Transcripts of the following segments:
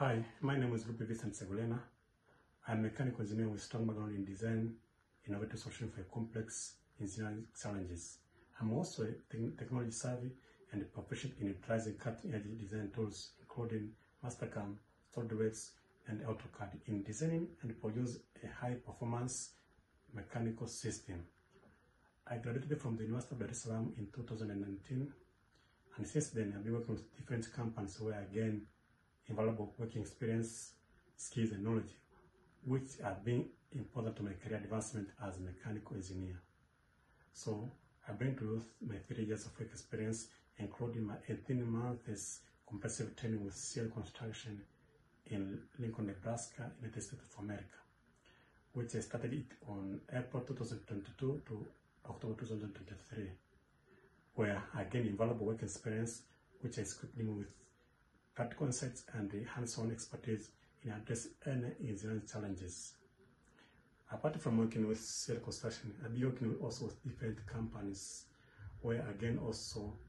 Hi, my name is Rupi Vincent Segolena. I'm a mechanical engineer with strong background in design, innovative solutions for complex engineering challenges. I'm also technology savvy and proficient in utilizing cutting-edge design tools, including Mastercam, SolidWorks, and AutoCAD in designing and produce a high-performance mechanical system. I graduated from the University of Dar es Salaam in 2019, and since then I've been working with different companies where I gained invaluable working experience, skills, and knowledge, which have been important to my career advancement as a mechanical engineer. So I bring to youth my 3 years of work experience, including my 18 months comprehensive training with CL Construction in Lincoln, Nebraska, United States of America, which I started it on April 2022 to October 2023, where I gained invaluable work experience, which has equipped me with practical insights and the hands-on expertise in addressing any engineering challenges. Apart from working with CL Construction, I've been working also with different companies where again also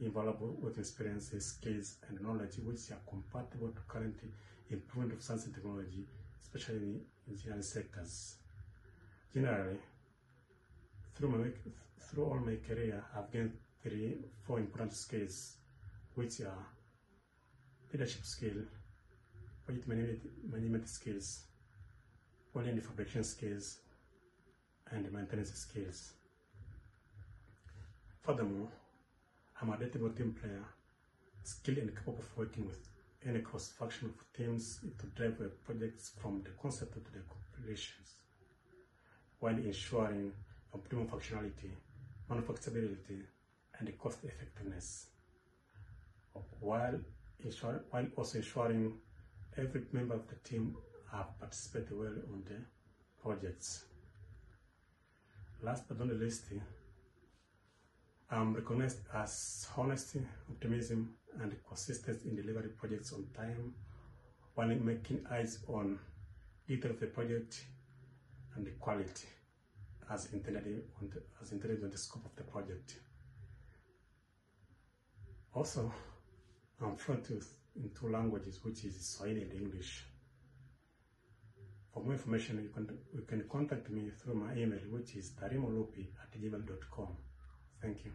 invaluable work experiences, skills, and knowledge which are compatible to current improvement of science and technology, especially in engineering sectors. Generally, through all my career, I've gained 4 important skills, which are leadership skill, project management skills, quality and fabrication skills, and maintenance skills. Furthermore, I'm a adaptable team player, skilled and capable of working with any cross-functional teams to drive projects from the concept to the completions, while ensuring optimal functionality, manufacturability, and cost effectiveness, while also ensuring every member of the team have participated well on the projects. Last but not the least, I'm recognized as honesty, optimism, and consistency in delivering projects on time, while making eyes on detail of the project and the quality as intended on the scope of the project. Also, I'm fluent in 2 languages, which is Swahili and English. For more information, you can contact me through my email, which is tarimolupi@gmail.com. Thank you.